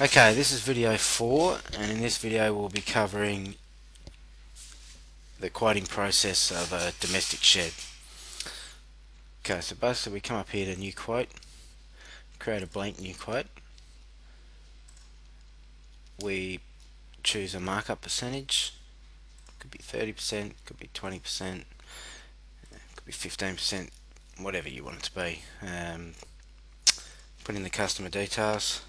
Okay, this is video 4, and in this video we'll be covering the quoting process of a domestic shed. Okay, so basically we come up here to new quote, create a blank new quote. We choose a markup percentage, could be 30%, could be 20%, could be 15%, whatever you want it to be. Put in the customer details.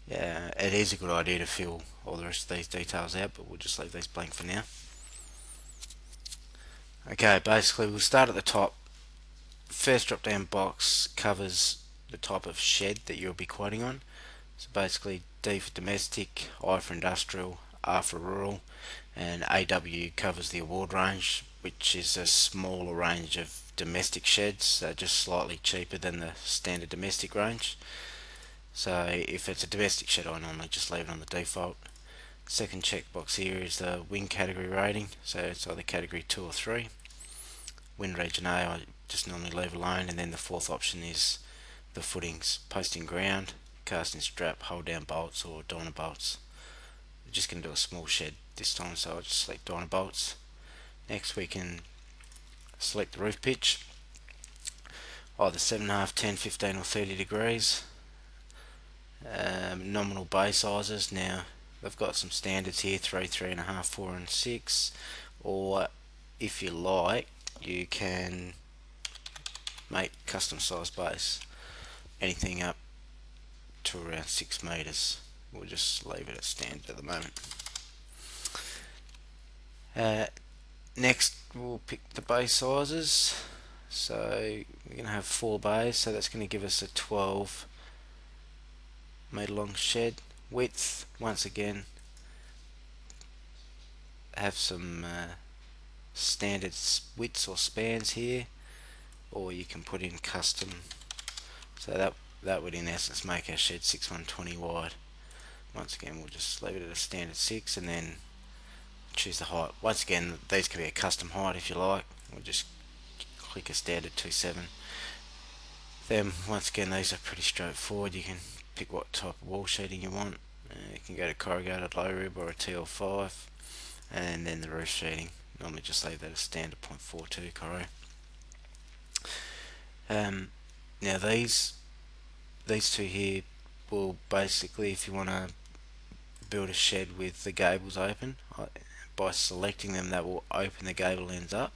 Yeah, it is a good idea to fill all the rest of these details out, but we'll just leave these blank for now. Okay, basically we'll start at the top. First drop down box covers the type of shed that you'll be quoting on. So basically D for domestic, I for industrial, R for rural, and AW covers the award range, which is a smaller range of domestic sheds, so just slightly cheaper than the standard domestic range. So if it's a domestic shed, I normally just leave it on the default. Second checkbox here is the wing category rating, so it's either category 2 or 3. Wind region A I just normally leave alone, and then the fourth option is the footings, posting ground, casting strap, hold down bolts or Dyna bolts. We're just going to do a small shed this time, so I'll just select Dyna bolts. Next we can select the roof pitch, either 7.5, 10, 15 or 30 degrees. Nominal bay sizes, now they've got some standards here, 3, 3.5, 4 and 6, or if you like you can make custom size base, anything up to around 6 meters. We'll just leave it at standard at the moment. Next we'll pick the bay sizes, so we're going to have 4 bays, so that's going to give us a 12 metre long shed. Width, once again, have some standard widths or spans here, or you can put in custom, so that would in essence make our shed 6'1" wide. Once again we'll just leave it at a standard 6 and then choose the height. Once again these can be a custom height if you like. We'll just click a standard 2.7. Then once again these are pretty straightforward. You can pick what type of wall sheeting you want. You can go to corrugated low rib or a TL5, and then the roof sheeting, normally just leave that as standard 0.42 corro. Now these two here will basically, if you want to build a shed with the gables open, by selecting them that will open the gable ends up.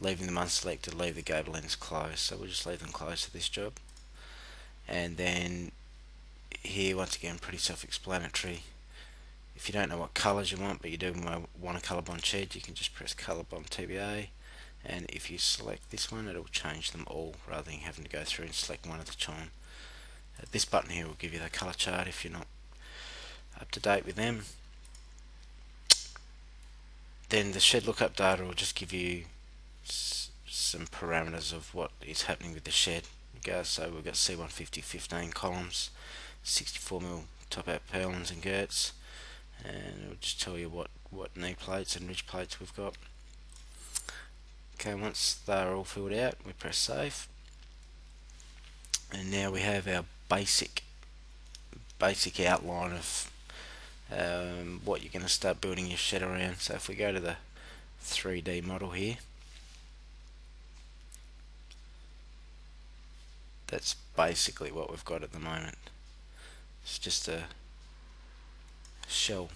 Leaving them unselected, leave the gable ends closed, so we'll just leave them closed for this job. And then here once again pretty self-explanatory. If you don't know what colours you want but you do want a colour-bond shed, you can just press colour-bond TBA, and if you select this one it'll change them all rather than having to go through and select one at a time. This button here will give you the colour chart if you're not up to date with them. Then the shed lookup data will just give you some parameters of what is happening with the shed. So we've got C150 15 columns, 64mm top out purlins and girts, and it'll just tell you what knee plates and ridge plates we've got. Okay, once they're all filled out we press save, and now we have our basic outline of what you're going to start building your shed around. So if we go to the 3D model here, that's basically what we've got at the moment. It's just a shell